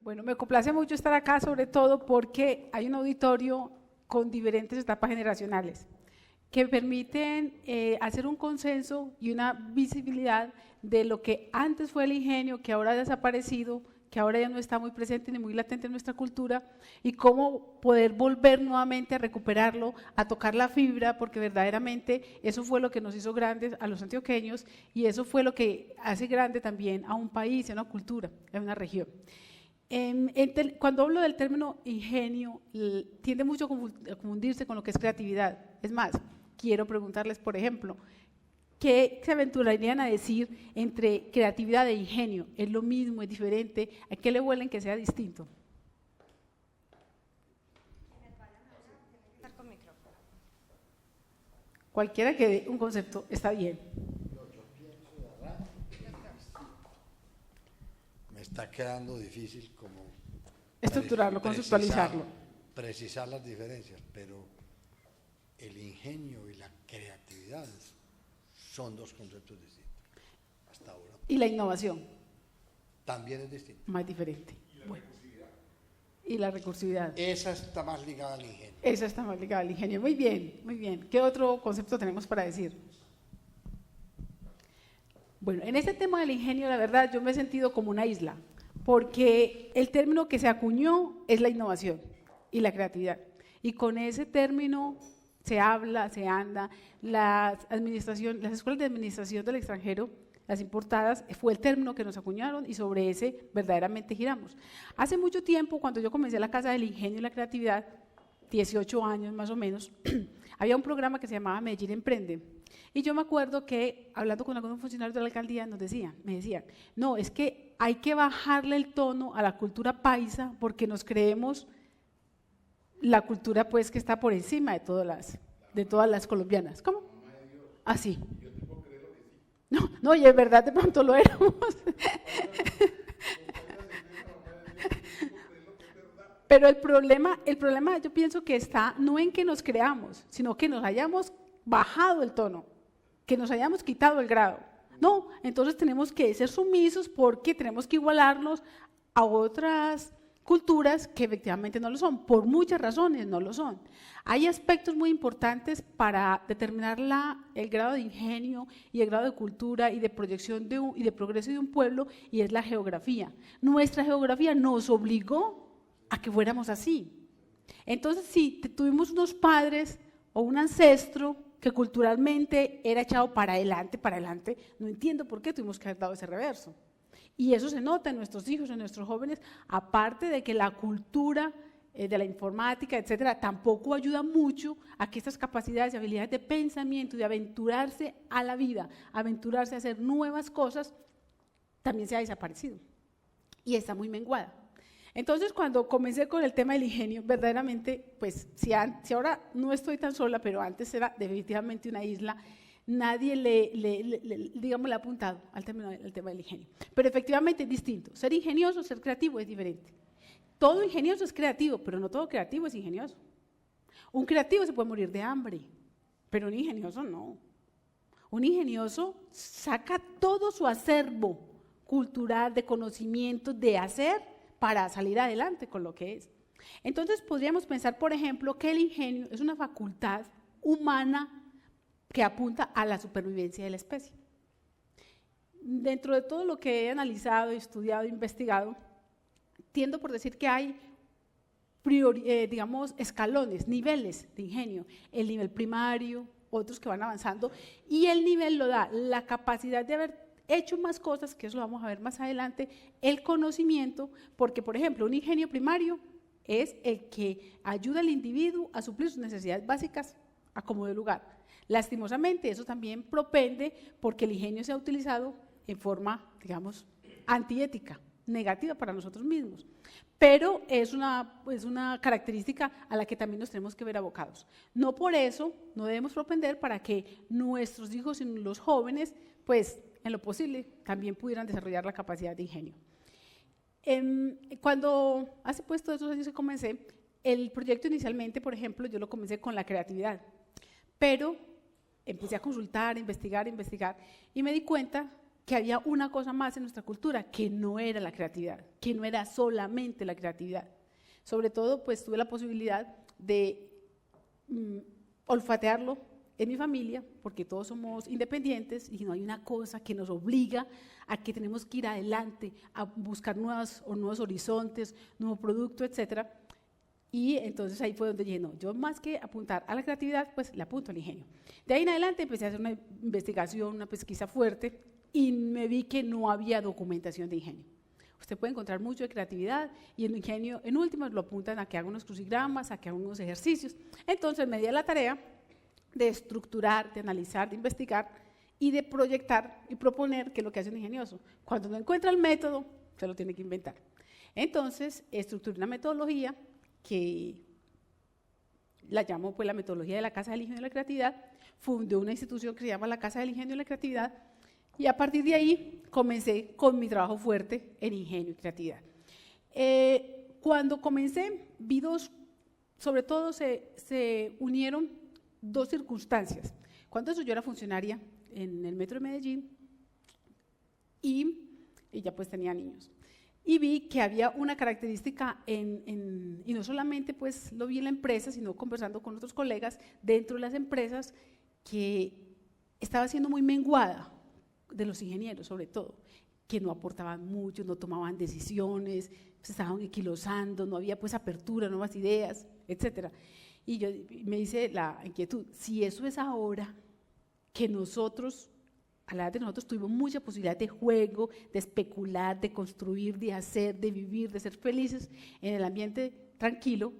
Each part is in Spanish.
Bueno, me complace mucho estar acá, sobre todo porque hay un auditorio con diferentes etapas generacionales que permiten hacer un consenso y una visibilidad de lo que antes fue el ingenio, que ahora ha desaparecido, que ahora ya no está muy presente ni muy latente en nuestra cultura, y cómo poder volver nuevamente a recuperarlo, a tocar la fibra, porque verdaderamente eso fue lo que nos hizo grandes a los antioqueños y eso fue lo que hace grande también a un país, a una cultura, a una región. Cuando hablo del término ingenio, tiende mucho a confundirse con lo que es creatividad. Es más, quiero preguntarles, por ejemplo, ¿qué se aventurarían a decir entre creatividad e ingenio? ¿Es lo mismo, es diferente? ¿A qué le huelen que sea distinto? Cualquiera que dé un concepto está bien. Me está quedando difícil como estructurarlo, conceptualizarlo. Precisar las diferencias, pero el ingenio y la creatividad son dos conceptos distintos hasta ahora. ¿Y la innovación? También es distinto. Más diferente. Bueno. Y la recursividad. Esa está más ligada al ingenio. Esa está más ligada al ingenio. Muy bien, muy bien. ¿Qué otro concepto tenemos para decir? Bueno, en este tema del ingenio, la verdad, yo me he sentido como una isla, porque el término que se acuñó es la innovación y la creatividad. Y con ese término se habla, se anda, las escuelas de administración del extranjero, las importadas, fue el término que nos acuñaron y sobre ese verdaderamente giramos. Hace mucho tiempo, cuando yo comencé la Casa del Ingenio y la Creatividad, 18 años más o menos, había un programa que se llamaba Medellín Emprende. Y yo me acuerdo que, hablando con algunos funcionarios de la alcaldía, me decían, no, es que hay que bajarle el tono a la cultura paisa porque nos creemos la cultura pues que está por encima de todas las colombianas. ¿Cómo? Así. No, y es verdad, de pronto lo éramos. Pero el problema yo pienso que está no en que nos creamos, sino que nos hayamos bajado el tono, que nos hayamos quitado el grado. No, entonces tenemos que ser sumisos porque tenemos que igualarnos a otras culturas que efectivamente no lo son, por muchas razones no lo son. Hay aspectos muy importantes para determinar el grado de ingenio y el grado de cultura y de proyección y de progreso de un pueblo, y es la geografía. Nuestra geografía nos obligó a que fuéramos así. Entonces, si tuvimos unos padres o un ancestro que culturalmente era echado para adelante, no entiendo por qué tuvimos que haber dado ese reverso. Y eso se nota en nuestros hijos, en nuestros jóvenes, aparte de que la cultura de la informática, etcétera, tampoco ayuda mucho a que estas capacidades y habilidades de pensamiento, de aventurarse a la vida, aventurarse a hacer nuevas cosas, también se ha desaparecido y está muy menguada. Entonces, cuando comencé con el tema del ingenio, verdaderamente, pues si ahora no estoy tan sola, pero antes era definitivamente una isla, nadie le ha apuntado al tema del ingenio. Pero efectivamente es distinto. Ser ingenioso, ser creativo es diferente. Todo ingenioso es creativo, pero no todo creativo es ingenioso. Un creativo se puede morir de hambre, pero un ingenioso no. Un ingenioso saca todo su acervo cultural, de conocimiento, de hacer, para salir adelante con lo que es. Entonces podríamos pensar, por ejemplo, que el ingenio es una facultad humana que apunta a la supervivencia de la especie. Dentro de todo lo que he analizado, estudiado, investigado, tiendo por decir que hay escalones, niveles de ingenio, el nivel primario, otros que van avanzando, y el nivel lo da la capacidad de haber hecho más cosas, que eso lo vamos a ver más adelante, el conocimiento, porque por ejemplo un ingenio primario es el que ayuda al individuo a suplir sus necesidades básicas a como de lugar. Lastimosamente eso también propende porque el ingenio se ha utilizado en forma, digamos, antiética, negativa para nosotros mismos, pero es una característica a la que también nos tenemos que ver abocados. No por eso no debemos propender para que nuestros hijos y los jóvenes, pues en lo posible, también pudieran desarrollar la capacidad de ingenio. Cuando hace pues todos esos años que comencé, el proyecto inicialmente, por ejemplo, yo lo comencé con la creatividad, pero empecé a consultar, investigar, y me di cuenta que había una cosa más en nuestra cultura, que no era la creatividad, que no era solamente la creatividad. Sobre todo, pues tuve la posibilidad de olfatearlo en mi familia, porque todos somos independientes y no hay una cosa que nos obliga a que tenemos que ir adelante, a buscar nuevos horizontes, nuevo producto, etcétera. Y entonces ahí fue donde dije, no, yo más que apuntar a la creatividad, pues le apunto al ingenio. De ahí en adelante empecé a hacer una investigación, una pesquisa fuerte, y me vi que no había documentación de ingenio. Usted puede encontrar mucho de creatividad y el ingenio, en últimas, lo apuntan a que haga unos crucigramas, a que haga unos ejercicios. Entonces me di a la tarea de estructurar, de analizar, de investigar y de proyectar y proponer qué es lo que hace un ingenioso. Cuando no encuentra el método, se lo tiene que inventar. Entonces, estructuré una metodología que la llamo pues la metodología de la Casa del Ingenio y la Creatividad. Fundé una institución que se llama la Casa del Ingenio y la Creatividad, y a partir de ahí comencé con mi trabajo fuerte en ingenio y creatividad. Cuando comencé, vi sobre todo se unieron dos circunstancias. Cuando eso, yo era funcionaria en el Metro de Medellín y ella pues tenía niños. Y vi que había una característica y no solamente pues lo vi en la empresa, sino conversando con otros colegas dentro de las empresas, que estaba siendo muy menguada de los ingenieros, sobre todo, que no aportaban mucho, no tomaban decisiones, se estaban equilosando, no había pues apertura, nuevas ideas, etcétera. Y me dice la inquietud, si eso es ahora, que nosotros, a la edad de nosotros, tuvimos mucha posibilidad de juego, de especular, de construir, de hacer, de vivir, de ser felices en el ambiente tranquilo,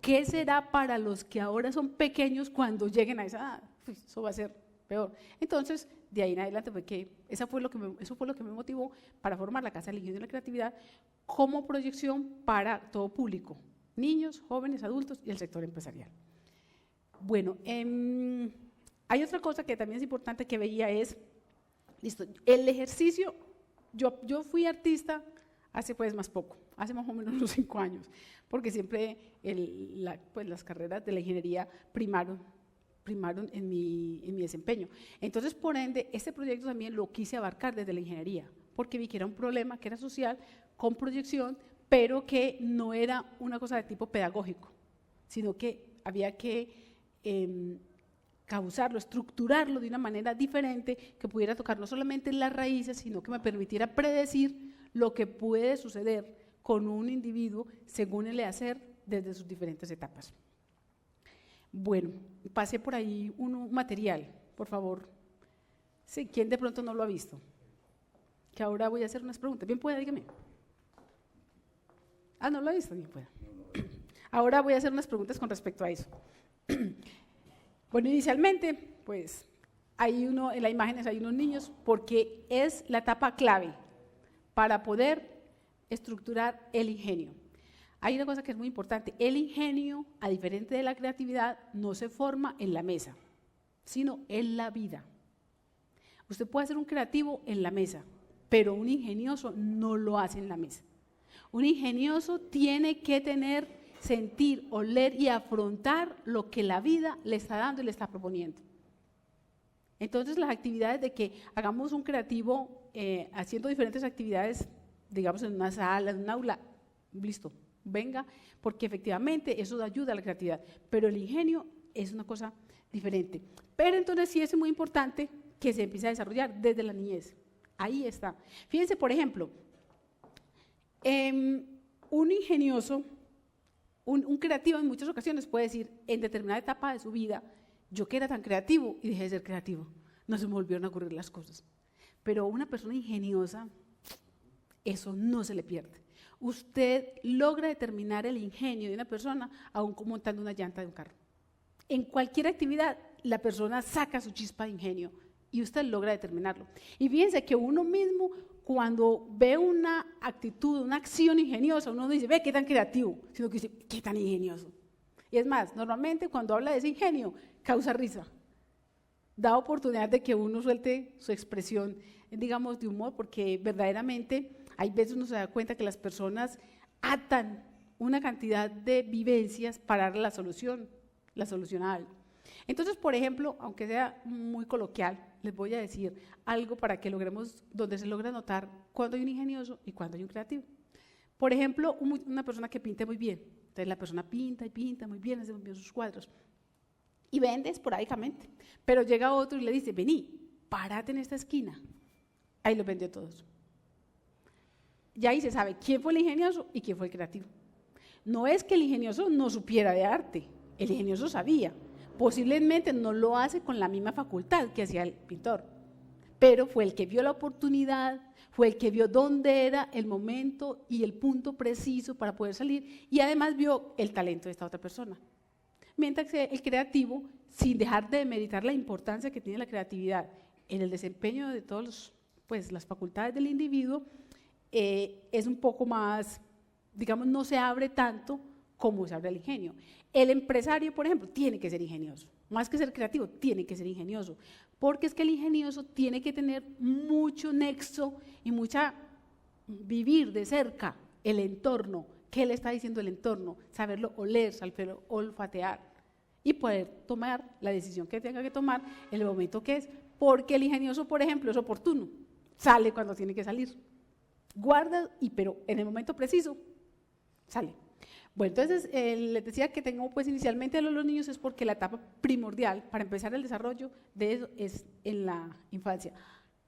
¿qué será para los que ahora son pequeños cuando lleguen a esa edad? Pues eso va a ser peor. Entonces, de ahí en adelante fue que eso fue lo que me motivó para formar la Casa del Ingenio y la Creatividad como proyección para todo público, niños, jóvenes, adultos y el sector empresarial. Bueno, hay otra cosa que también es importante que veía es, listo, el ejercicio, yo fui artista hace pues más poco, hace más o menos unos 5 años, porque siempre pues las carreras de la ingeniería primaron en mi desempeño. Entonces, por ende, este proyecto también lo quise abarcar desde la ingeniería, porque vi que era un problema que era social, con proyección, pero que no era una cosa de tipo pedagógico, sino que había que causarlo, estructurarlo de una manera diferente, que pudiera tocar no solamente las raíces, sino que me permitiera predecir lo que puede suceder con un individuo según el hacer desde sus diferentes etapas. Bueno, pasé por ahí un material, por favor. Sí, ¿quién de pronto no lo ha visto? Que ahora voy a hacer unas preguntas. Bien pueda, dígame. Ah, ¿no lo ha visto? Bien pueda. Ahora voy a hacer unas preguntas con respecto a eso. Bueno, inicialmente, pues, en las imágenes hay unos niños, porque es la etapa clave para poder estructurar el ingenio. Hay una cosa que es muy importante, el ingenio, a diferencia de la creatividad, no se forma en la mesa, sino en la vida. Usted puede ser un creativo en la mesa, pero un ingenioso no lo hace en la mesa. Un ingenioso tiene que tener, sentir, oler y afrontar lo que la vida le está dando y le está proponiendo. Entonces, las actividades de que hagamos un creativo haciendo diferentes actividades, digamos en una sala, en un aula, listo, venga, porque efectivamente eso ayuda a la creatividad, pero el ingenio es una cosa diferente. Pero entonces sí es muy importante que se empiece a desarrollar desde la niñez. Ahí está. Fíjense, por ejemplo, un ingenioso, un creativo en muchas ocasiones puede decir, en determinada etapa de su vida, yo que era tan creativo y dejé de ser creativo, no se me volvieron a ocurrir las cosas. Pero una persona ingeniosa, eso no se le pierde. Usted logra determinar el ingenio de una persona aún montando una llanta de un carro. En cualquier actividad, la persona saca su chispa de ingenio y usted logra determinarlo. Y fíjense que uno mismo, cuando ve una actitud, una acción ingeniosa, uno no dice, ve qué tan creativo, sino que dice, qué tan ingenioso. Y es más, normalmente cuando habla de ese ingenio, causa risa. Da oportunidad de que uno suelte su expresión, digamos, de humor, porque verdaderamente hay veces uno se da cuenta que las personas atan una cantidad de vivencias para dar la solución a algo. Entonces, por ejemplo, aunque sea muy coloquial, les voy a decir algo para que logremos, donde se logra notar cuándo hay un ingenioso y cuándo hay un creativo. Por ejemplo, una persona que pinte muy bien. Entonces la persona pinta y pinta muy bien, hace muy bien sus cuadros. Y vende esporádicamente. Pero llega otro y le dice, vení, párate en esta esquina. Ahí los vendió todos. Ya ahí se sabe quién fue el ingenioso y quién fue el creativo. No es que el ingenioso no supiera de arte, el ingenioso sabía. Posiblemente no lo hace con la misma facultad que hacía el pintor, pero fue el que vio la oportunidad, fue el que vio dónde era el momento y el punto preciso para poder salir, y además vio el talento de esta otra persona. Mientras que el creativo, sin dejar de meditar la importancia que tiene la creatividad en el desempeño de todas las facultades del individuo, es un poco más, digamos, no se abre tanto como se abre el ingenio. El empresario, por ejemplo, tiene que ser ingenioso, más que ser creativo, tiene que ser ingenioso, porque es que el ingenioso tiene que tener mucho nexo y vivir de cerca el entorno, qué le está diciendo el entorno, saberlo oler, saberlo olfatear y poder tomar la decisión que tenga que tomar en el momento que es, porque el ingenioso, por ejemplo, es oportuno, sale cuando tiene que salir, guarda, pero en el momento preciso, sale. Bueno, entonces les decía que tengo pues inicialmente a los niños es porque la etapa primordial para empezar el desarrollo de eso es en la infancia.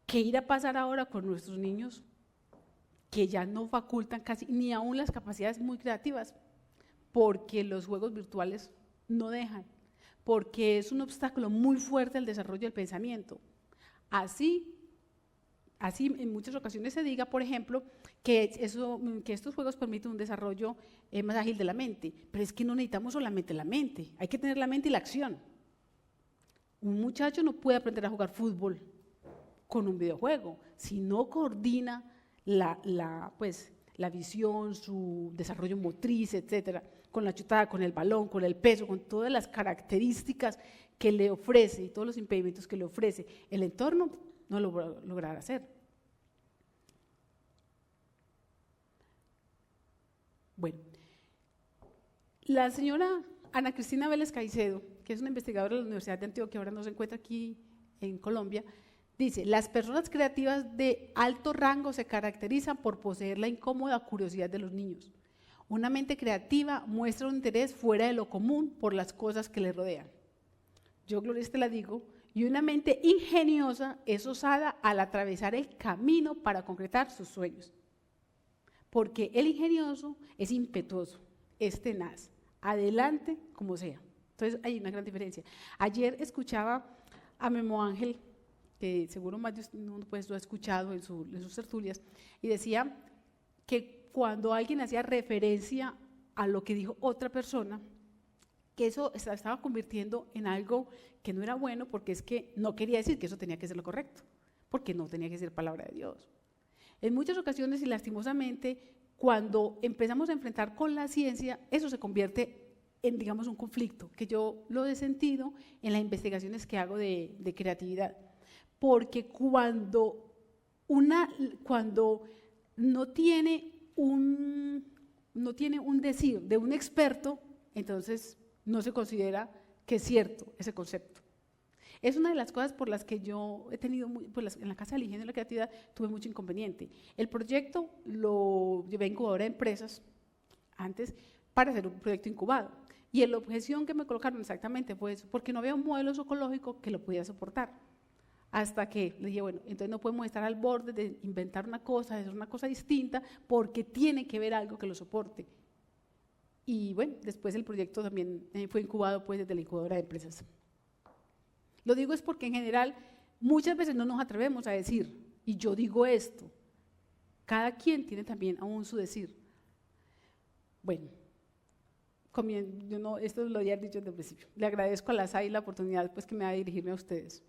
¿Qué irá a pasar ahora con nuestros niños que ya no facultan casi ni aún las capacidades muy creativas? Porque los juegos virtuales no dejan, porque es un obstáculo muy fuerte al desarrollo del pensamiento. Así en muchas ocasiones se diga, por ejemplo, que estos juegos permiten un desarrollo más ágil de la mente, pero es que no necesitamos solamente la mente, hay que tener la mente y la acción. Un muchacho no puede aprender a jugar fútbol con un videojuego, si no coordina la visión, su desarrollo motriz, etcétera, con la chutada, con el balón, con el peso, con todas las características que le ofrece y todos los impedimentos que le ofrece el entorno, no lo va a lograr hacer. Bueno, la señora Ana Cristina Vélez Caicedo, que es una investigadora de la Universidad de Antioquia, ahora no se encuentra aquí en Colombia, dice, las personas creativas de alto rango se caracterizan por poseer la incómoda curiosidad de los niños. Una mente creativa muestra un interés fuera de lo común por las cosas que le rodean. Yo, Gloria, te la digo, y una mente ingeniosa es osada al atravesar el camino para concretar sus sueños. Porque el ingenioso es impetuoso, es tenaz, adelante como sea. Entonces hay una gran diferencia. Ayer escuchaba a Memo Ángel, que seguro más de uno pues lo ha escuchado en sus tertulias, y decía que cuando alguien hacía referencia a lo que dijo otra persona, que eso estaba convirtiendo en algo que no era bueno, porque es que no quería decir que eso tenía que ser lo correcto, porque no tenía que ser palabra de Dios. En muchas ocasiones y lastimosamente, cuando empezamos a enfrentar con la ciencia, eso se convierte en, digamos, un conflicto, que yo lo he sentido en las investigaciones que hago de creatividad, porque cuando no tiene un decir de un experto, entonces no se considera que es cierto ese concepto. Es una de las cosas por las que yo he tenido, en la Casa del Ingenio y la Creatividad tuve mucho inconveniente. El proyecto lo llevé a incubadora de empresas antes para hacer un proyecto incubado. Y la objeción que me colocaron exactamente fue eso, porque no había un modelo zoológico que lo pudiera soportar. Hasta que le dije, bueno, entonces no podemos estar al borde de inventar una cosa, de hacer una cosa distinta, porque tiene que haber algo que lo soporte. Y bueno, después el proyecto también fue incubado pues desde la incubadora de empresas. Lo digo es porque en general muchas veces no nos atrevemos a decir, y yo digo esto, cada quien tiene también aún su decir. Bueno, esto lo había dicho desde el principio, le agradezco a la SAI la oportunidad pues, que me da de dirigirme a ustedes.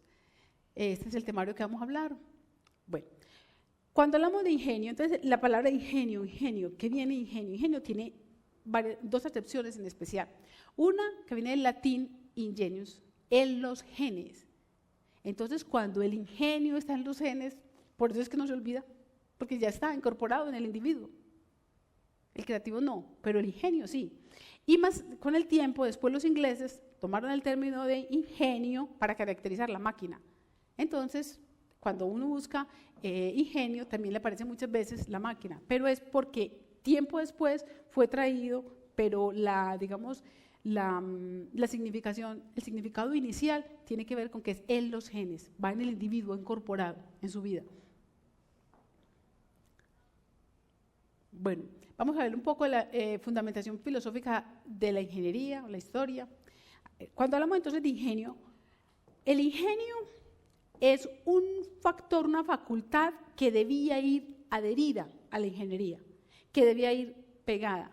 Este es el temario que vamos a hablar. Bueno, cuando hablamos de ingenio, entonces la palabra ingenio, ¿qué viene ingenio? Ingenio tiene dos acepciones en especial. Una que viene del latín ingenius, en los genes. Entonces, cuando el ingenio está en los genes, por eso es que no se olvida, porque ya está incorporado en el individuo. El creativo no, pero el ingenio sí. Y más con el tiempo, después los ingleses tomaron el término de ingenio para caracterizar la máquina. Entonces, cuando uno busca ingenio, también le aparece muchas veces la máquina, pero es porque tiempo después fue traído, pero digamos, la significación, el significado inicial tiene que ver con que es en los genes, va en el individuo incorporado en su vida. Bueno, vamos a ver un poco la fundamentación filosófica de la ingeniería, la historia. Cuando hablamos entonces de ingenio, el ingenio es un factor, una facultad que debía ir adherida a la ingeniería, que debía ir pegada,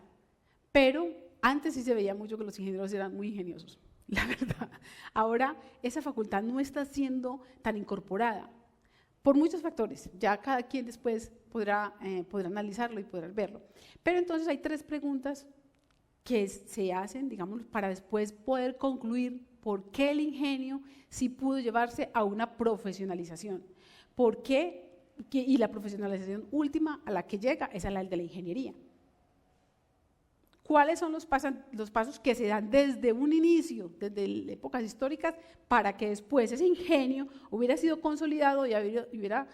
pero antes sí se veía mucho que los ingenieros eran muy ingeniosos, la verdad. Ahora esa facultad no está siendo tan incorporada por muchos factores, ya cada quien después podrá analizarlo y podrá verlo. Pero entonces hay 3 preguntas que se hacen, digamos, para después poder concluir por qué el ingenio sí pudo llevarse a una profesionalización. ¿Por qué? Y la profesionalización última a la que llega es a la de la ingeniería. ¿Cuáles son los pasos que se dan desde un inicio, desde épocas históricas, para que después ese ingenio hubiera sido consolidado y hubiera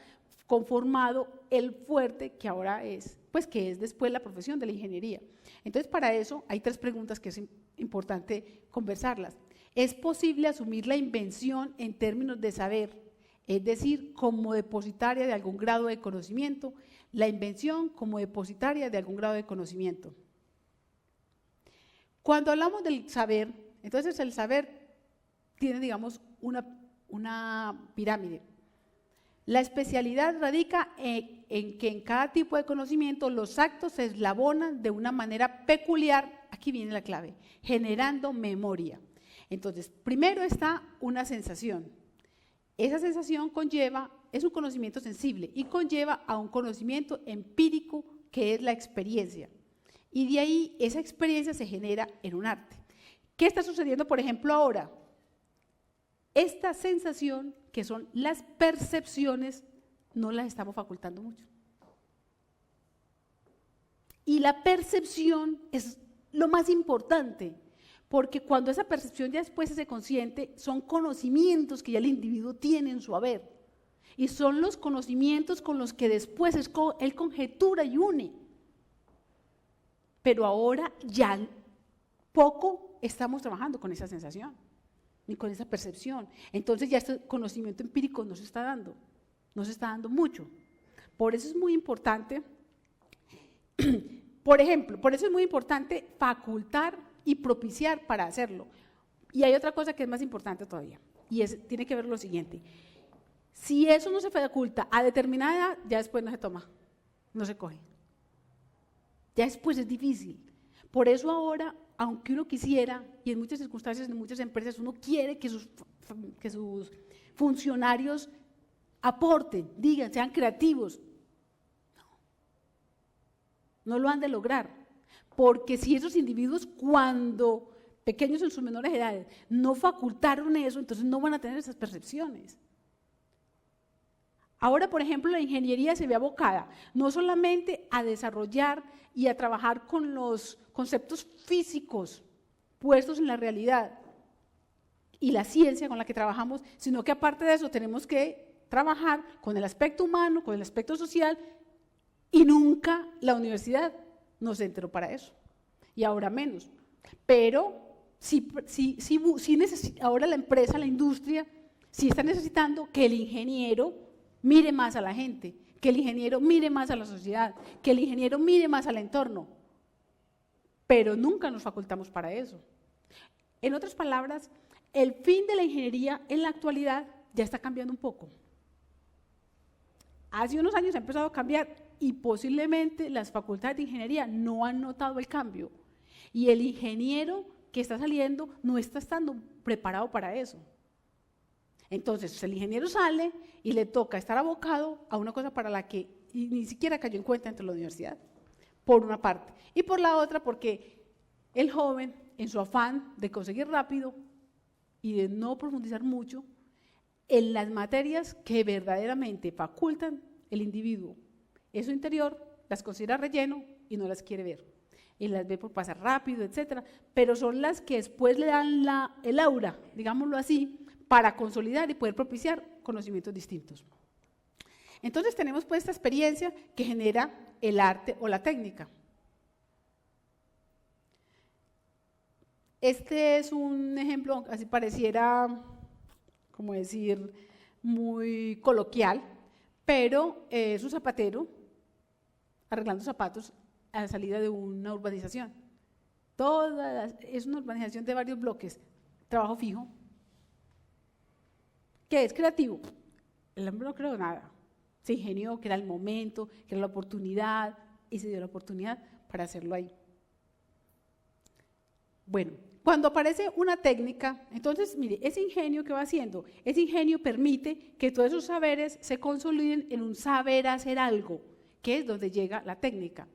conformado el fuerte que ahora es, pues que es después la profesión de la ingeniería? Entonces, para eso hay 3 preguntas que es importante conversarlas. ¿Es posible asumir la invención en términos de saber, es decir, como depositaria de algún grado de conocimiento? La invención como depositaria de algún grado de conocimiento. Cuando hablamos del saber, entonces el saber tiene, digamos, una pirámide. La especialidad radica en que en cada tipo de conocimiento los actos se eslabonan de una manera peculiar, aquí viene la clave, generando memoria. Entonces, primero está una sensación. Esa sensación es un conocimiento sensible y conlleva a un conocimiento empírico que es la experiencia. Y de ahí esa experiencia se genera en un arte. ¿Qué está sucediendo, por ejemplo, ahora? Esta sensación, que son las percepciones, no las estamos facultando mucho. Y la percepción es lo más importante, porque cuando esa percepción ya después se hace consciente, son conocimientos que ya el individuo tiene en su haber. Y son los conocimientos con los que después él conjetura y une. Pero ahora ya poco estamos trabajando con esa sensación, ni con esa percepción. Entonces ya este conocimiento empírico no se está dando mucho. Por eso es muy importante, por ejemplo, por eso es muy importante facultar y propiciar para hacerlo. Y hay otra cosa que es más importante todavía, y tiene que ver lo siguiente. Si eso no se faculta a determinada edad, ya después no se toma, no se coge. Ya después es difícil. Por eso ahora, aunque uno quisiera, y en muchas circunstancias, en muchas empresas, uno quiere que sus funcionarios aporten, digan, sean creativos. No lo han de lograr, porque si esos individuos, cuando pequeños en sus menores edades, no facultaron eso, entonces no van a tener esas percepciones. Ahora, por ejemplo, la ingeniería se ve abocada no solamente a desarrollar y a trabajar con los conceptos físicos puestos en la realidad y la ciencia con la que trabajamos, sino que aparte de eso tenemos que trabajar con el aspecto humano, con el aspecto social, y nunca la universidad nos enteró para eso, y ahora menos. Pero ahora la empresa, la industria, sí está necesitando que el ingeniero mire más a la gente, que el ingeniero mire más a la sociedad, que el ingeniero mire más al entorno, pero nunca nos facultamos para eso. En otras palabras, el fin de la ingeniería en la actualidad ya está cambiando un poco. Hace unos años ha empezado a cambiar y posiblemente las facultades de ingeniería no han notado el cambio, y el ingeniero que está saliendo no está estando preparado para eso. Entonces, el ingeniero sale y le toca estar abocado a una cosa para la que ni siquiera cayó en cuenta dentro de la universidad, por una parte. Y por la otra, porque el joven, en su afán de conseguir rápido y de no profundizar mucho en las materias que verdaderamente facultan el individuo en su interior, las considera relleno y no las quiere ver. y las ve por pasar rápido, etcétera, pero son las que después le dan el aura, digámoslo así, para consolidar y poder propiciar conocimientos distintos. Entonces tenemos pues esta experiencia que genera el arte o la técnica. Este es un ejemplo, así pareciera, como decir, muy coloquial, pero es un zapatero arreglando zapatos a la salida de una urbanización. Es una urbanización de varios bloques, trabajo fijo. ¿Qué es creativo? El hombre no creó nada. Se ingenió que era el momento, que era la oportunidad, y se dio la oportunidad para hacerlo ahí. Bueno, cuando aparece una técnica, entonces, mire, ese ingenio que va haciendo, ese ingenio permite que todos esos saberes se consoliden en un saber hacer algo, que es donde llega la técnica.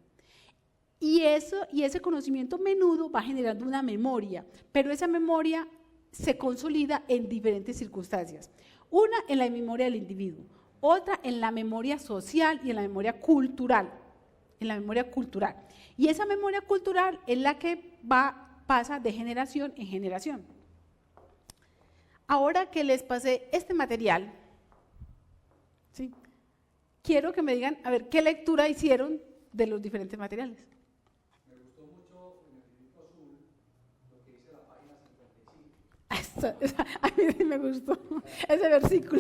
Y ese conocimiento menudo va generando una memoria, pero esa memoria se consolida en diferentes circunstancias. Una en la memoria del individuo, otra en la memoria social y en la memoria cultural. Y esa memoria cultural es la que pasa de generación en generación. Ahora que les pasé este material, ¿sí?, quiero que me digan, a ver, ¿qué lectura hicieron de los diferentes materiales? Me gustó mucho en el librito azul lo que dice la página 55. A mí sí me gustó ese versículo.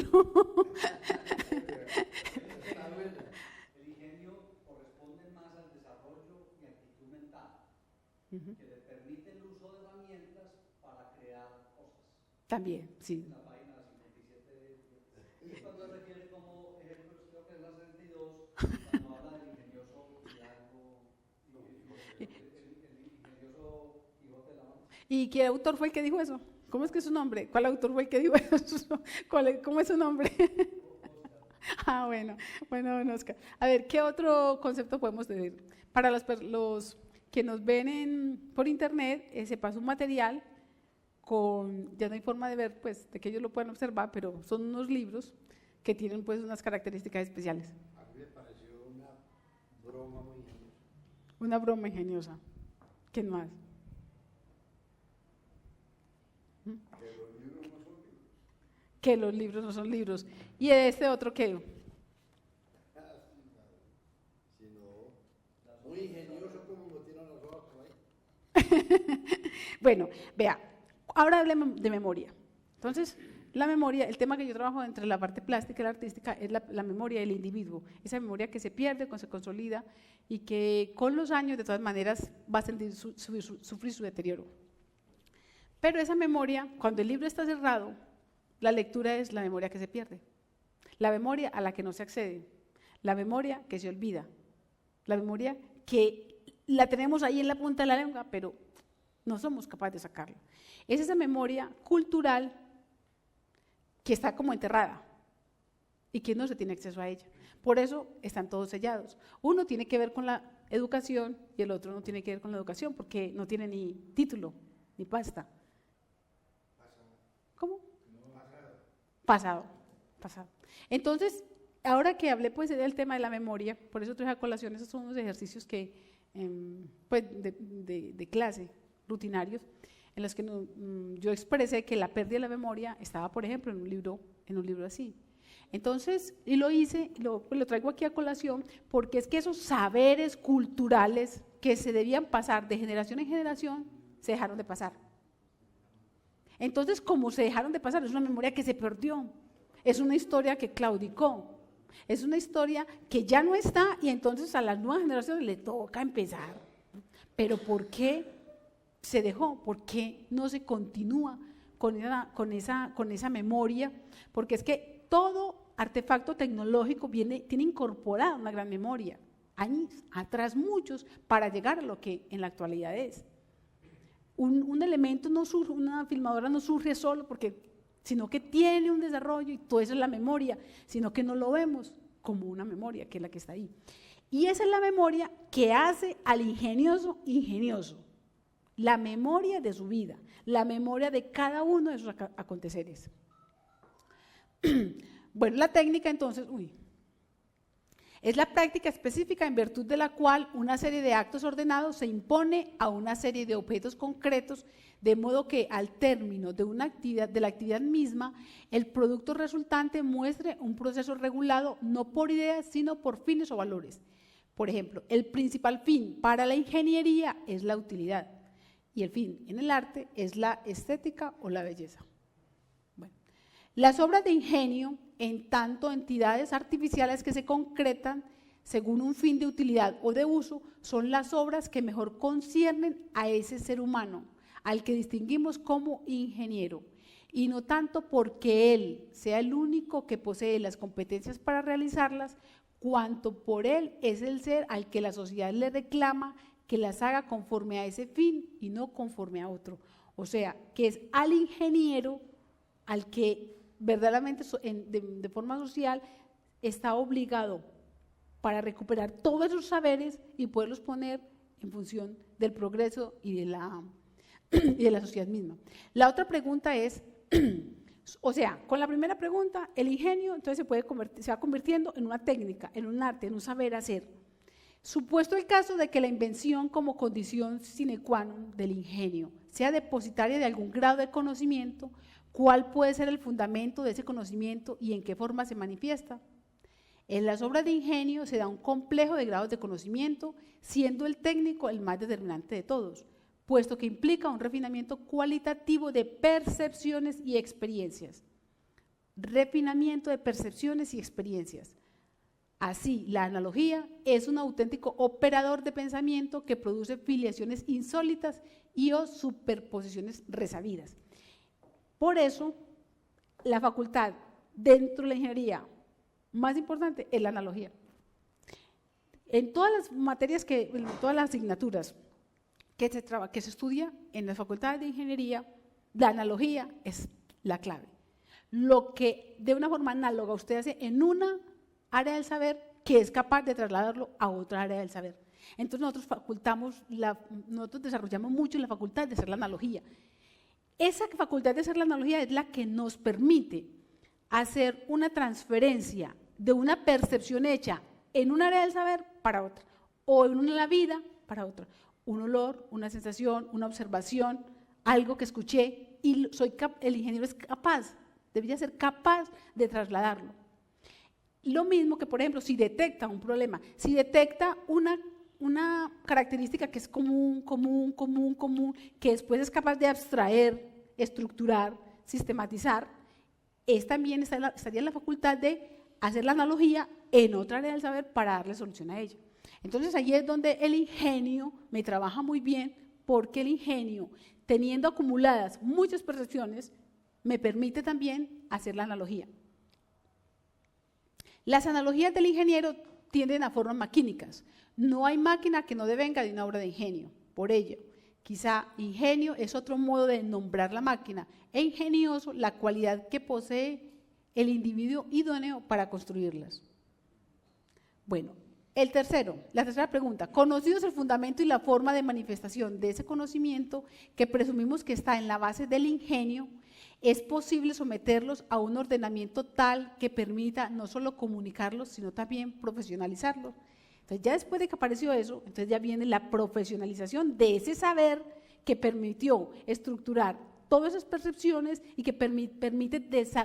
El ingenio corresponde más al desarrollo y actitud mental, que le permite el uso de herramientas para crear cosas. También, sí. La página 57. Y cuando refiere como ejemplos, creo que es la 62, cuando habla del ingenioso Hidalgo, el ingenioso Quijote de la Mancha. ¿Y qué autor fue el que dijo eso? ¿Cómo es que es su nombre? ¿Cuál autor fue el que dijo eso? ¿Cómo es su nombre? Ah, bueno, don Oscar. A ver, ¿qué otro concepto podemos tener? Para los que nos ven por internet, se pasa un material ya no hay forma de ver, pues, de que ellos lo puedan observar, pero son unos libros que tienen, pues, unas características especiales. A mí me pareció una broma muy ingeniosa. Una broma ingeniosa. ¿Quién más? Que los libros no son libros. ¿Y este otro qué? Muy ingenioso como me tiran los ojos por ahí. Bueno, vea, ahora hablemos de memoria. Entonces, la memoria, el tema que yo trabajo entre la parte plástica y la artística es la memoria del individuo, esa memoria que se pierde, que se consolida y que con los años de todas maneras va a sufrir su deterioro. Pero esa memoria, cuando el libro está cerrado, la lectura es la memoria que se pierde, la memoria a la que no se accede, la memoria que se olvida, la memoria que la tenemos ahí en la punta de la lengua, pero no somos capaces de sacarla. Es esa memoria cultural que está como enterrada y que no se tiene acceso a ella. Por eso están todos sellados. Uno tiene que ver con la educación y el otro no tiene que ver con la educación porque no tiene ni título, ni pasta. ¿Cómo? Pasado. Entonces, ahora que hablé pues del tema de la memoria, por eso traje a colación, esos son unos ejercicios que, pues, de clase, rutinarios, en los que yo expresé que la pérdida de la memoria estaba, por ejemplo, en un libro así. Entonces, y lo hice, lo traigo aquí a colación, porque es que esos saberes culturales que se debían pasar de generación en generación, se dejaron de pasar. Entonces, como se dejaron de pasar, es una memoria que se perdió, es una historia que claudicó, es una historia que ya no está y entonces a las nuevas generaciones le toca empezar. Pero ¿por qué se dejó? ¿Por qué no se continúa con esa memoria? Porque es que todo artefacto tecnológico tiene incorporada una gran memoria, años atrás muchos, para llegar a lo que en la actualidad es. Un elemento no surge, una filmadora no surge solo sino que tiene un desarrollo y todo eso es la memoria, sino que no lo vemos como una memoria, que es la que está ahí. Y esa es la memoria que hace al ingenioso ingenioso, la memoria de su vida, la memoria de cada uno de sus aconteceres. Bueno, la técnica entonces, Es la práctica específica en virtud de la cual una serie de actos ordenados se impone a una serie de objetos concretos, de modo que al término de una actividad, de la actividad misma, el producto resultante muestre un proceso regulado no por ideas, sino por fines o valores. Por ejemplo, el principal fin para la ingeniería es la utilidad y el fin en el arte es la estética o la belleza. Bueno, las obras de ingenio, en tanto entidades artificiales que se concretan según un fin de utilidad o de uso, son las obras que mejor conciernen a ese ser humano, al que distinguimos como ingeniero, y no tanto porque él sea el único que posee las competencias para realizarlas, cuanto por él es el ser al que la sociedad le reclama que las haga conforme a ese fin y no conforme a otro. O sea, que es al ingeniero al que verdaderamente de forma social está obligado para recuperar todos esos saberes y poderlos poner en función del progreso y de la sociedad misma. La otra pregunta es, o sea, con la primera pregunta, el ingenio entonces se va convirtiendo en una técnica, en un arte, en un saber hacer. Supuesto el caso de que la invención como condición sine qua non del ingenio sea depositaria de algún grado de conocimiento, ¿cuál puede ser el fundamento de ese conocimiento y en qué forma se manifiesta? En las obras de ingenio se da un complejo de grados de conocimiento, siendo el técnico el más determinante de todos, puesto que implica un refinamiento cualitativo de percepciones y experiencias. Refinamiento de percepciones y experiencias. Así, la analogía es un auténtico operador de pensamiento que produce filiaciones insólitas y o superposiciones resabidas. Por eso, la facultad dentro de la ingeniería más importante es la analogía. En todas las materias, en todas las asignaturas que se estudia en las facultades de ingeniería, la analogía es la clave. Lo que de una forma análoga usted hace en una área del saber, que es capaz de trasladarlo a otra área del saber. Entonces nosotros desarrollamos mucho la facultad de hacer la analogía. Esa facultad de hacer la analogía es la que nos permite hacer una transferencia de una percepción hecha en un área del saber para otra, o en una vida para otra. Un olor, una sensación, una observación, algo que escuché, y el ingeniero es capaz, debería ser capaz de trasladarlo. Lo mismo que, por ejemplo, si detecta un problema, si detecta una característica que es común, que después es capaz de abstraer, estructurar, sistematizar, también estaría en la facultad de hacer la analogía en otra área del saber para darle solución a ella. Entonces, ahí es donde el ingenio me trabaja muy bien, porque el ingenio, teniendo acumuladas muchas percepciones, me permite también hacer la analogía. Las analogías del ingeniero tienden a formas maquínicas. No hay máquina que no devenga de una obra de ingenio. Por ello, quizá ingenio es otro modo de nombrar la máquina, e ingenioso la cualidad que posee el individuo idóneo para construirlas. Bueno, la tercera pregunta, conocidos el fundamento y la forma de manifestación de ese conocimiento que presumimos que está en la base del ingenio, es posible someterlos a un ordenamiento tal que permita no solo comunicarlos, sino también profesionalizarlos. Entonces, ya después de que apareció eso, entonces ya viene la profesionalización de ese saber que permitió estructurar todas esas percepciones y que permite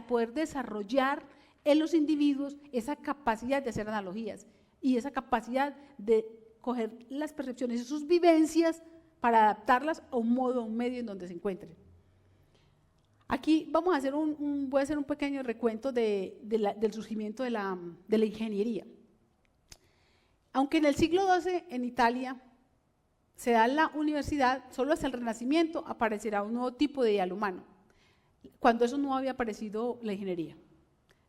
poder desarrollar en los individuos esa capacidad de hacer analogías y esa capacidad de coger las percepciones y sus vivencias para adaptarlas a un modo, a un medio en donde se encuentren. Aquí vamos a hacer voy a hacer un pequeño recuento del surgimiento de la ingeniería. Aunque en el siglo XII en Italia se da la universidad, solo hasta el Renacimiento aparecerá un nuevo tipo de ideal humano, cuando eso no había aparecido la ingeniería.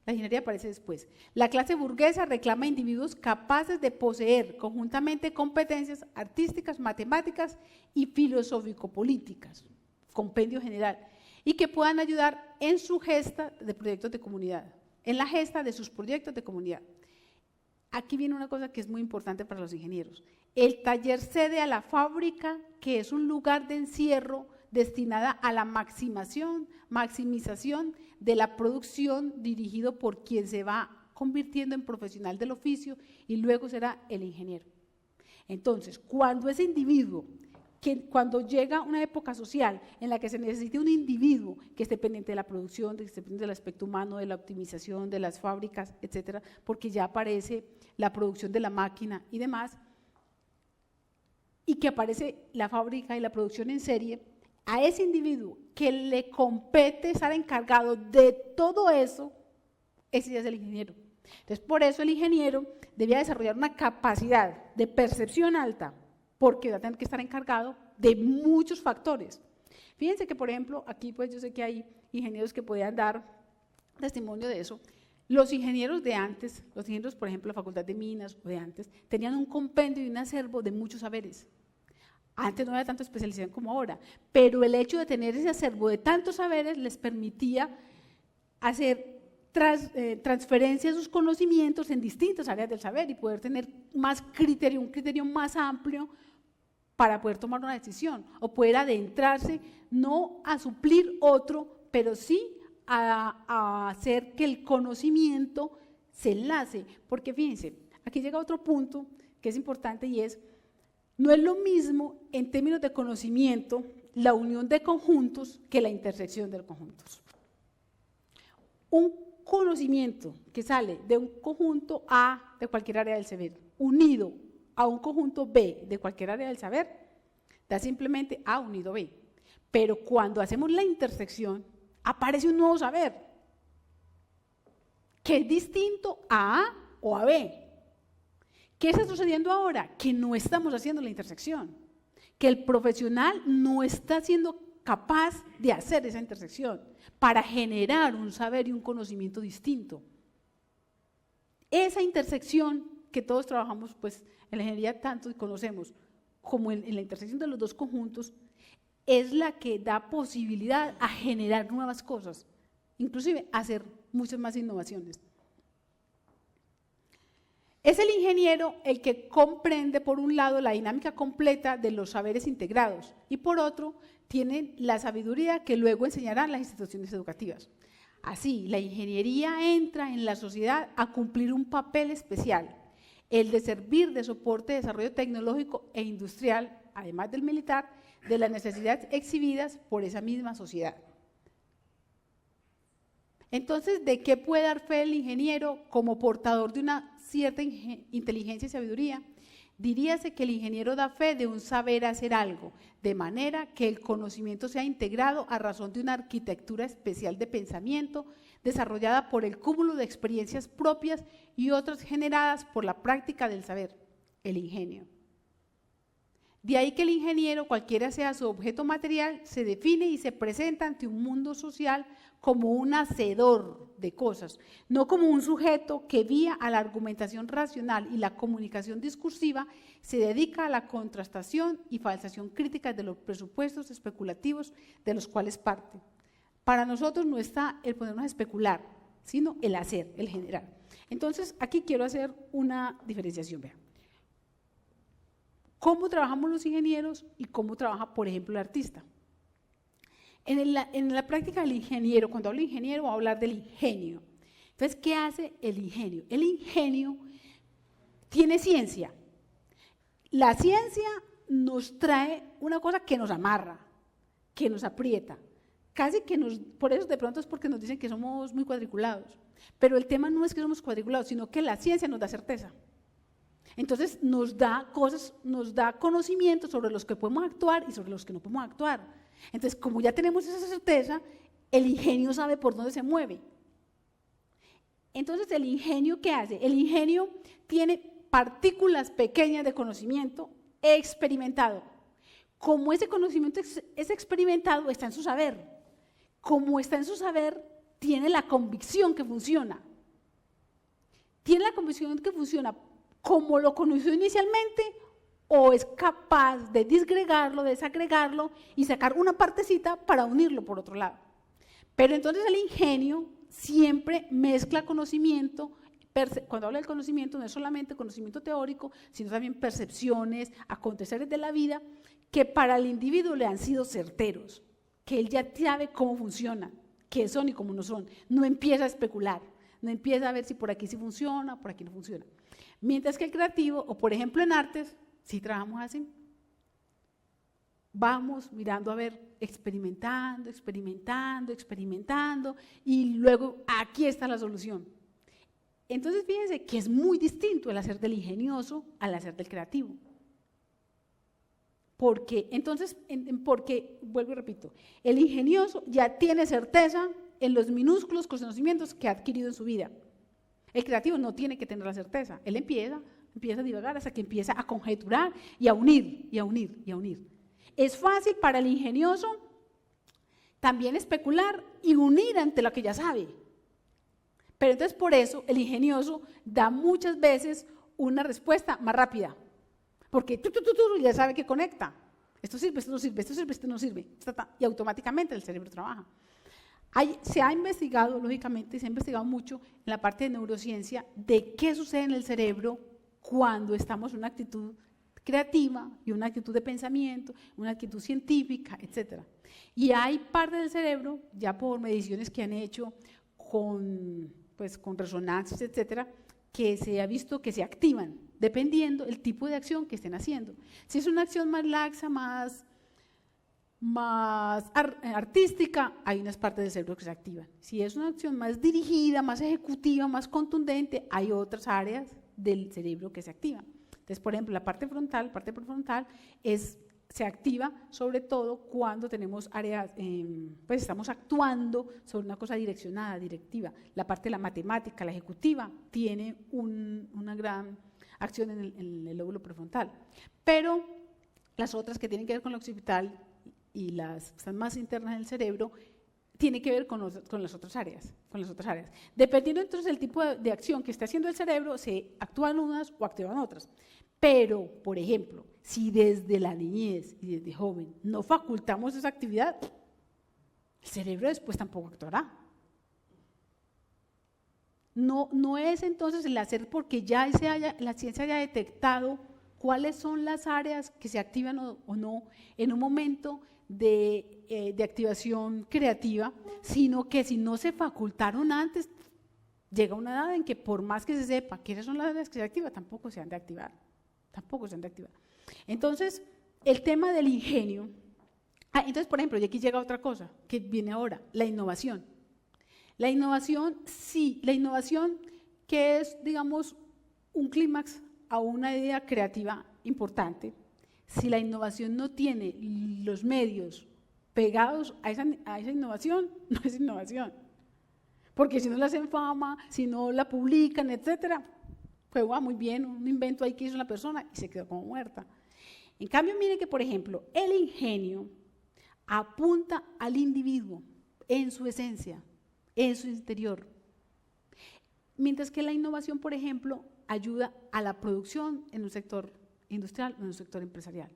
La ingeniería aparece después. La clase burguesa reclama individuos capaces de poseer conjuntamente competencias artísticas, matemáticas y filosófico-políticas, compendio general, y que puedan ayudar en su gesta de proyectos de comunidad, en la gesta de sus proyectos de comunidad. Aquí viene una cosa que es muy importante para los ingenieros. El taller cede a la fábrica, que es un lugar de encierro destinada a la maximización de la producción, dirigido por quien se va convirtiendo en profesional del oficio y luego será el ingeniero. Entonces, cuando ese individuo, cuando llega una época social en la que se necesite un individuo que esté pendiente de la producción, que esté pendiente del aspecto humano, de la optimización de las fábricas, etcétera, porque ya aparece la producción de la máquina y demás, y que aparece la fábrica y la producción en serie, a ese individuo que le compete estar encargado de todo eso, ese ya es el ingeniero. Entonces, por eso el ingeniero debía desarrollar una capacidad de percepción alta, porque va a tener que estar encargado de muchos factores. Fíjense que, por ejemplo, aquí pues yo sé que hay ingenieros que podían dar testimonio de eso. Los ingenieros de antes, los ingenieros, por ejemplo, la Facultad de Minas o de antes, tenían un compendio y un acervo de muchos saberes. Antes no había tanta especialización como ahora, pero el hecho de tener ese acervo de tantos saberes les permitía hacer transferencia de sus conocimientos en distintas áreas del saber y poder tener más criterio, un criterio más amplio para poder tomar una decisión o poder adentrarse, no a suplir otro, pero sí a hacer que el conocimiento se enlace. Porque fíjense, aquí llega otro punto que es importante y es, no es lo mismo en términos de conocimiento la unión de conjuntos que la intersección de conjuntos. Un conocimiento que sale de un conjunto A de cualquier área del saber, unido a un conjunto B de cualquier área del saber, da simplemente A unido B. Pero cuando hacemos la intersección, aparece un nuevo saber, que es distinto a A o a B. ¿Qué está sucediendo ahora? Que no estamos haciendo la intersección, que el profesional no está siendo capaz de hacer esa intersección para generar un saber y un conocimiento distinto. Esa intersección que todos trabajamos pues, en la ingeniería tanto y conocemos como en la intersección de los dos conjuntos, es la que da posibilidad a generar nuevas cosas, inclusive hacer muchas más innovaciones. Es el ingeniero el que comprende, por un lado, la dinámica completa de los saberes integrados y, por otro, tiene la sabiduría que luego enseñarán las instituciones educativas. Así, la ingeniería entra en la sociedad a cumplir un papel especial, el de servir de soporte de desarrollo tecnológico e industrial, además del militar, de las necesidades exhibidas por esa misma sociedad. Entonces, ¿de qué puede dar fe el ingeniero como portador de una cierta inteligencia y sabiduría? Diríase que el ingeniero da fe de un saber hacer algo, de manera que el conocimiento sea integrado a razón de una arquitectura especial de pensamiento, desarrollada por el cúmulo de experiencias propias y otras generadas por la práctica del saber, el ingenio. De ahí que el ingeniero, cualquiera sea su objeto material, se define y se presenta ante un mundo social como un hacedor de cosas, no como un sujeto que vía a la argumentación racional y la comunicación discursiva se dedica a la contrastación y falsación crítica de los presupuestos especulativos de los cuales parte. Para nosotros no está el ponernos a especular, sino el hacer, el generar. Entonces, aquí quiero hacer una diferenciación, vean. ¿Cómo trabajamos los ingenieros y cómo trabaja, por ejemplo, el artista? En la práctica del ingeniero, cuando hablo de ingeniero, voy a hablar del ingenio. Entonces, ¿qué hace el ingenio? El ingenio tiene ciencia. La ciencia nos trae una cosa que nos amarra, que nos aprieta, casi que por eso de pronto es porque nos dicen que somos muy cuadriculados. Pero el tema no es que somos cuadriculados, sino que la ciencia nos da certeza. Entonces nos da cosas, nos da conocimientos sobre los que podemos actuar y sobre los que no podemos actuar. Entonces, como ya tenemos esa certeza, el ingenio sabe por dónde se mueve. Entonces, ¿el ingenio qué hace? El ingenio tiene partículas pequeñas de conocimiento experimentado. Como ese conocimiento es experimentado, está en su saber. Como está en su saber, tiene la convicción que funciona. Tiene la convicción que funciona como lo conoció inicialmente, o es capaz de disgregarlo, desagregarlo y sacar una partecita para unirlo por otro lado. Pero entonces el ingenio siempre mezcla conocimiento. Cuando habla del conocimiento, no es solamente conocimiento teórico, sino también percepciones, aconteceres de la vida, que para el individuo le han sido certeros, que él ya sabe cómo funcionan, qué son y cómo no son, no empieza a especular, no empieza a ver si por aquí sí funciona, por aquí no funciona. Mientras que el creativo, o por ejemplo en artes, sí trabajamos así. Vamos mirando a ver, experimentando, experimentando, experimentando, y luego aquí está la solución. Entonces fíjense que es muy distinto el hacer del ingenioso al hacer del creativo. Porque, entonces, porque, vuelvo y repito, el ingenioso ya tiene certeza en los minúsculos conocimientos que ha adquirido en su vida. El creativo no tiene que tener la certeza, él empieza a divagar hasta que empieza a conjeturar y a unir, y a unir, y a unir. Es fácil para el ingenioso también especular y unir ante lo que ya sabe. Pero entonces por eso el ingenioso da muchas veces una respuesta más rápida. Porque tú ya sabe que conecta. Esto sirve, esto no sirve, esto sirve, esto no sirve. Y automáticamente el cerebro trabaja. Se ha investigado, lógicamente, se ha investigado mucho en la parte de neurociencia de qué sucede en el cerebro cuando estamos en una actitud creativa y una actitud de pensamiento, una actitud científica, etc. Y hay parte del cerebro, ya por mediciones que han hecho con resonancias, etcétera, que se ha visto que se activan dependiendo el tipo de acción que estén haciendo. Si es una acción más laxa, más artística, hay unas partes del cerebro que se activan. Si es una acción más dirigida, más ejecutiva, más contundente, hay otras áreas del cerebro que se activan. Entonces, por ejemplo, la parte prefrontal se activa sobre todo cuando tenemos áreas, estamos actuando sobre una cosa direccionada, directiva. La parte de la matemática, la ejecutiva, tiene una gran acción en el lóbulo prefrontal. Pero las otras que tienen que ver con lo occipital y las que están más internas del cerebro, tiene que ver con las otras áreas, Dependiendo entonces del tipo de acción que esté haciendo el cerebro, se actúan unas o activan otras. Pero, por ejemplo, si desde la niñez y desde joven no facultamos esa actividad, el cerebro después tampoco actuará. No es entonces el hacer porque ya la ciencia haya detectado cuáles son las áreas que se activan o no en un momento de activación creativa, sino que si no se facultaron antes, llega una edad en que por más que se sepa que esas son las áreas que se activan, tampoco se han de activar. Entonces, el tema del ingenio. Entonces, por ejemplo, y aquí llega otra cosa que viene ahora, la innovación. La innovación que es, digamos, un clímax a una idea creativa importante. Si la innovación no tiene los medios pegados a esa innovación, no es innovación. Porque si no la hacen fama, si no la publican, etcétera, pues muy bien, un invento ahí que hizo una persona y se quedó como muerta. En cambio, miren que, por ejemplo, el ingenio apunta al individuo en su esencia, en su interior. Mientras que la innovación, por ejemplo, ayuda a la producción en un sector industrial o en un sector empresarial.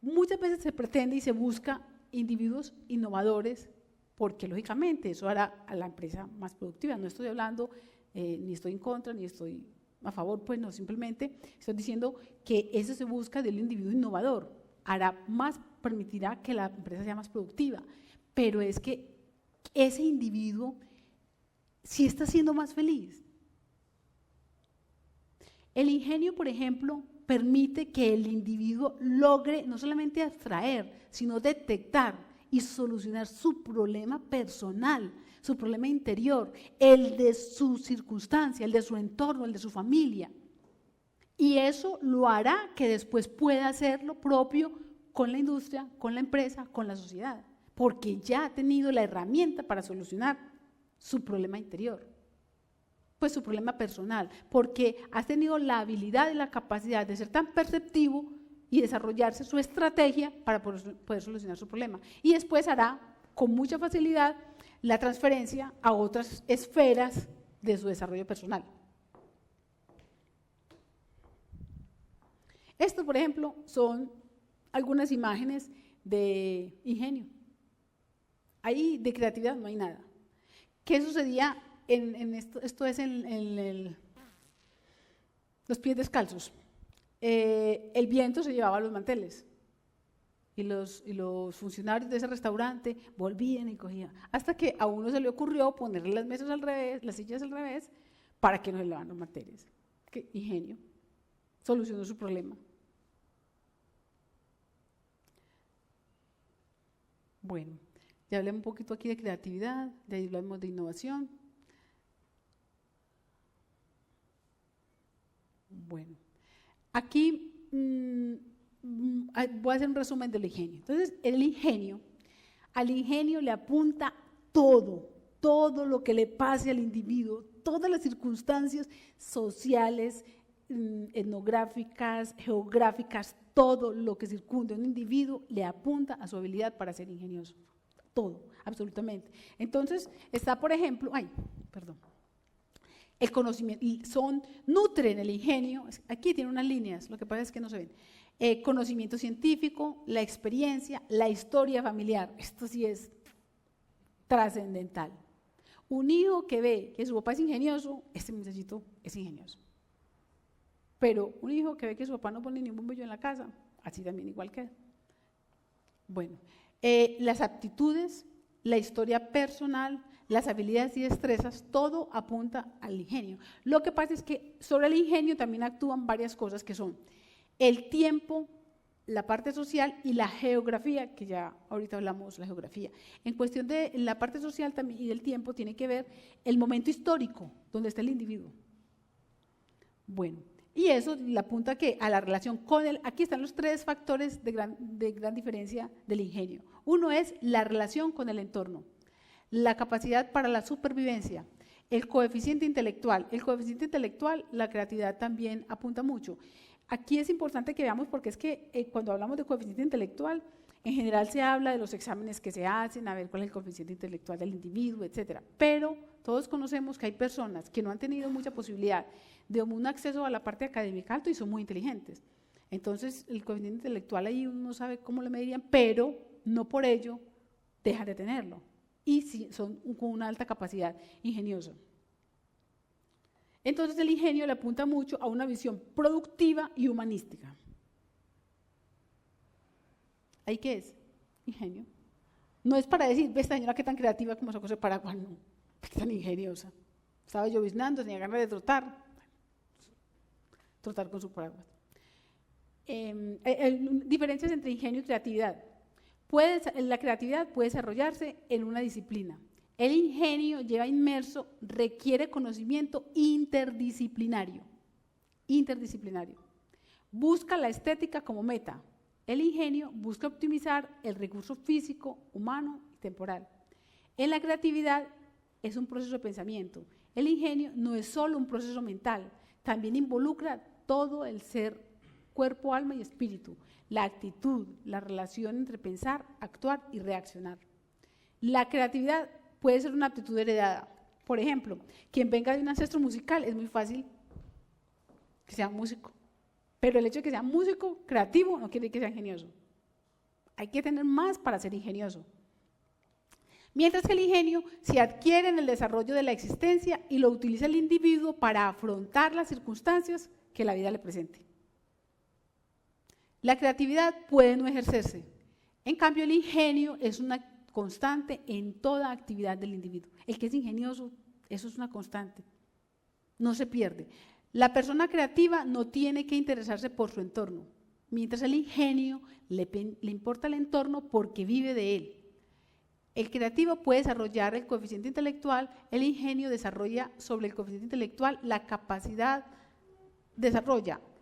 Muchas veces se pretende y se busca individuos innovadores porque, lógicamente, eso hará a la empresa más productiva. No estoy hablando, ni estoy en contra, ni estoy a favor, pues no, simplemente estoy diciendo que eso se busca del individuo innovador, permitirá que la empresa sea más productiva, pero es que ese individuo sí está siendo más feliz. El ingenio, por ejemplo, permite que el individuo logre no solamente abstraer, sino detectar y solucionar su problema personal, su problema interior, el de su circunstancia, el de su entorno, el de su familia. Y eso lo hará que después pueda hacer lo propio con la industria, con la empresa, con la sociedad, porque ya ha tenido la herramienta para solucionar su problema interior, pues su problema personal, porque has tenido la habilidad y la capacidad de ser tan perceptivo y desarrollarse su estrategia para poder solucionar su problema. Y después hará con mucha facilidad la transferencia a otras esferas de su desarrollo personal. Esto, por ejemplo, son algunas imágenes de ingenio. Ahí de creatividad no hay nada. ¿Qué sucedía en esto? Esto es en los pies descalzos. El viento se llevaba los manteles. y los funcionarios de ese restaurante volvían y cogían, hasta que a uno se le ocurrió ponerle las mesas al revés, las sillas al revés, para que no se levan los materiales. Qué ingenio, solucionó su problema. Bueno, ya hablé un poquito aquí de creatividad, ya hablamos de innovación. Bueno, aquí voy a hacer un resumen del ingenio. Entonces, al ingenio le apunta todo lo que le pase al individuo, todas las circunstancias sociales, etnográficas, geográficas, todo lo que circunda a un individuo le apunta a su habilidad para ser ingenioso. Todo, absolutamente. Entonces, está, por ejemplo, el conocimiento, nutren el ingenio, aquí tiene unas líneas, lo que pasa es que no se ven. Conocimiento científico, la experiencia, la historia familiar, esto sí es trascendental. Un hijo que ve que su papá es ingenioso, este muchachito es ingenioso. Pero un hijo que ve que su papá no pone ni un bombillo en la casa, así también igual que él. Bueno, las aptitudes, la historia personal, las habilidades y destrezas, todo apunta al ingenio. Lo que pasa es que sobre el ingenio también actúan varias cosas que son el tiempo, la parte social y la geografía, que ya ahorita hablamos la geografía. En cuestión de la parte social también y del tiempo tiene que ver el momento histórico donde está el individuo. Bueno, y eso le apunta a la relación con aquí están los tres factores de gran diferencia del ingenio. Uno es la relación con el entorno, la capacidad para la supervivencia, el coeficiente intelectual. El coeficiente intelectual, la creatividad también apunta mucho. Aquí es importante que veamos porque es que cuando hablamos de coeficiente intelectual, en general se habla de los exámenes que se hacen, a ver cuál es el coeficiente intelectual del individuo, etcétera. Pero todos conocemos que hay personas que no han tenido mucha posibilidad de un acceso a la parte académica alto y son muy inteligentes. Entonces, el coeficiente intelectual ahí uno no sabe cómo lo medirían, pero no por ello dejan de tenerlo. Y sí, son con una alta capacidad ingeniosa. Entonces, el ingenio le apunta mucho a una visión productiva y humanística. ¿Ahí qué es? Ingenio. No es para decir, ve esta señora qué tan creativa como sacó ese paraguas, no, qué tan ingeniosa. Estaba lloviznando, tenía ganas de trotar con su paraguas. Diferencias entre ingenio y creatividad. La creatividad puede desarrollarse en una disciplina. El ingenio lleva inmerso, requiere conocimiento interdisciplinario. Busca la estética como meta. El ingenio busca optimizar el recurso físico, humano y temporal. En la creatividad es un proceso de pensamiento. El ingenio no es solo un proceso mental, también involucra todo el ser, cuerpo, alma y espíritu, la actitud, la relación entre pensar, actuar y reaccionar. La creatividad puede ser una aptitud heredada. Por ejemplo, quien venga de un ancestro musical es muy fácil que sea músico, pero el hecho de que sea músico creativo no quiere decir que sea ingenioso. Hay que tener más para ser ingenioso. Mientras que el ingenio se adquiere en el desarrollo de la existencia y lo utiliza el individuo para afrontar las circunstancias que la vida le presente. La creatividad puede no ejercerse, en cambio el ingenio es una constante en toda actividad del individuo. El que es ingenioso, eso es una constante, no se pierde. La persona creativa no tiene que interesarse por su entorno, mientras el ingenio le importa el entorno porque vive de él. El creativo puede desarrollar el coeficiente intelectual, el ingenio desarrolla sobre el coeficiente intelectual la capacidad,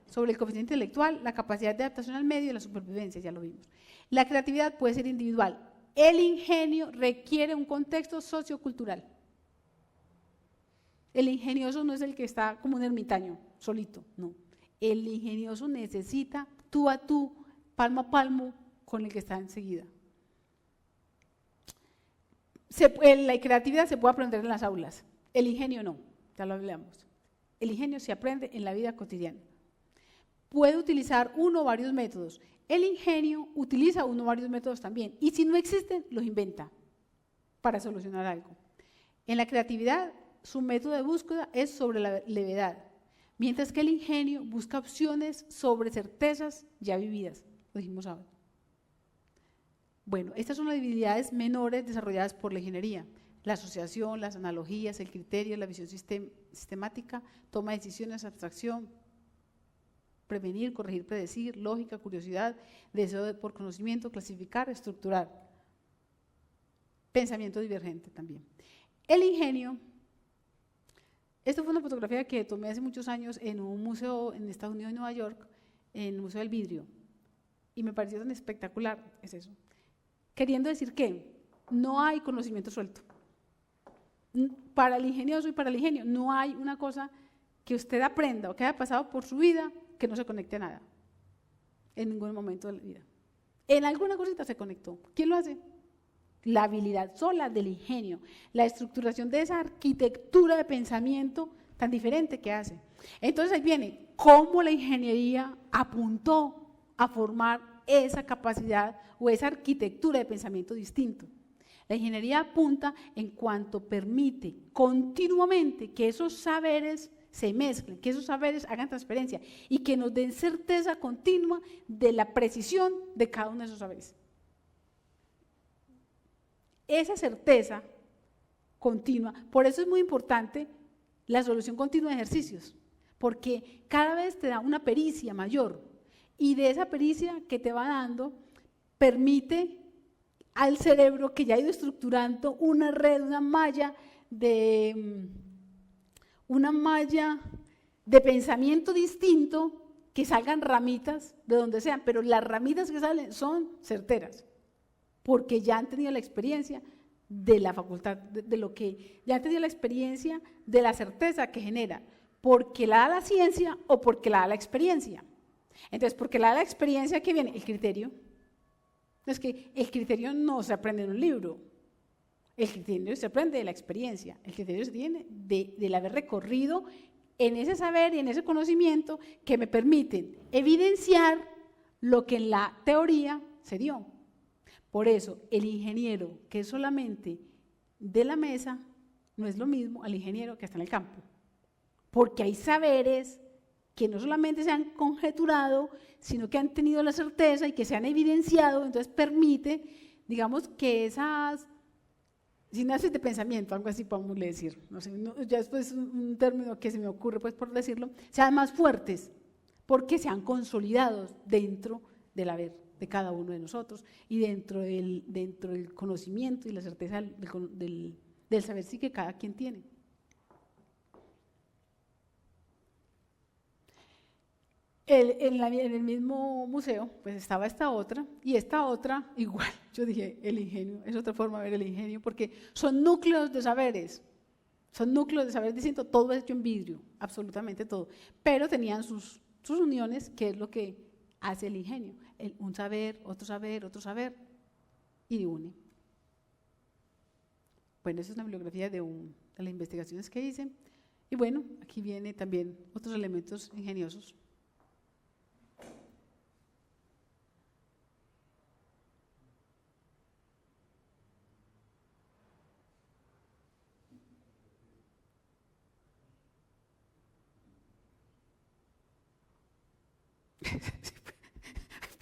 sobre el coeficiente intelectual la capacidad de adaptación al medio y la supervivencia, ya lo vimos. La creatividad puede ser individual. El ingenio requiere un contexto sociocultural. El ingenioso no es el que está como un ermitaño, solito, no. El ingenioso necesita tú a tú, palmo a palmo, con el que está enseguida. La creatividad se puede aprender en las aulas, el ingenio no, ya lo hablamos. El ingenio se aprende en la vida cotidiana. Puede utilizar uno o varios métodos. El ingenio utiliza uno o varios métodos también, y si no existen, los inventa para solucionar algo. En la creatividad, su método de búsqueda es sobre la levedad, mientras que el ingenio busca opciones sobre certezas ya vividas, lo dijimos ahora. Bueno, estas son las habilidades menores desarrolladas por la ingeniería: la asociación, las analogías, el criterio, la visión sistemática, toma de decisiones, abstracción, prevenir, corregir, predecir, lógica, curiosidad, deseo por conocimiento, clasificar, estructurar. Pensamiento divergente también. El ingenio, esta fue una fotografía que tomé hace muchos años en un museo en Estados Unidos, en Nueva York, en el Museo del Vidrio, y me pareció tan espectacular, es eso. Queriendo decir que no hay conocimiento suelto. Para el ingenioso y para el ingenio no hay una cosa que usted aprenda o que haya pasado por su vida que no se conecte a nada, en ningún momento de la vida. En alguna cosita se conectó. ¿Quién lo hace? La habilidad sola del ingenio, la estructuración de esa arquitectura de pensamiento tan diferente que hace. Entonces ahí viene cómo la ingeniería apuntó a formar esa capacidad o esa arquitectura de pensamiento distinto. La ingeniería apunta en cuanto permite continuamente que esos saberes se mezclen, que esos saberes hagan transferencia y que nos den certeza continua de la precisión de cada uno de esos saberes. Esa certeza continua, por eso es muy importante la solución continua de ejercicios, porque cada vez te da una pericia mayor y de esa pericia que te va dando permite al cerebro, que ya ha ido estructurando una red, una malla de pensamiento distinto, que salgan ramitas de donde sean, pero las ramitas que salen son certeras, porque ya han tenido la experiencia de la facultad, de lo que ya han tenido la experiencia de la certeza que genera, porque la da la ciencia o porque la da la experiencia. Entonces, porque la da la experiencia, ¿qué viene? El criterio. Es que el criterio no se aprende en un libro, el criterio se aprende de la experiencia, el criterio se tiene del haber recorrido en ese saber y en ese conocimiento que me permiten evidenciar lo que en la teoría se dio. Por eso, el ingeniero que es solamente de la mesa no es lo mismo al ingeniero que está en el campo, porque hay saberes que no solamente se han conjeturado, sino que han tenido la certeza y que se han evidenciado, entonces permite, digamos, que esas sinapsis de pensamiento, algo así podemos decir, no sé, ya después un término que se me ocurre pues por decirlo, sean más fuertes, porque se han consolidado dentro del haber de cada uno de nosotros y dentro del conocimiento y la certeza del saber sí que cada quien tiene. En el mismo museo pues estaba esta otra, y esta otra igual, yo dije el ingenio, es otra forma de ver el ingenio, porque son núcleos de saberes distintos, todo hecho en vidrio, absolutamente todo, pero tenían sus uniones, que es lo que hace el ingenio, un saber, otro saber, y une. Bueno, esa es una bibliografía de las investigaciones que hice, y bueno, aquí viene también otros elementos ingeniosos.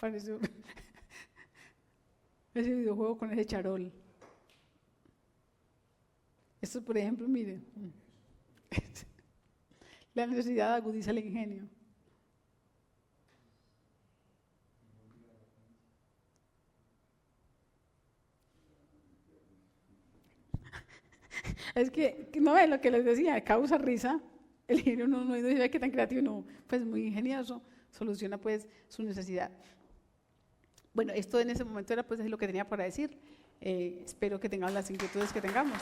Parece ese videojuego con ese charol. Esto, por ejemplo, miren, la necesidad agudiza el ingenio. Es que no es lo que les decía, causa risa, el ingenio no dice que tan creativo, no, pues muy ingenioso, soluciona pues su necesidad. Bueno, esto en ese momento era pues lo que tenía para decir. Espero que tengamos las inquietudes que tengamos.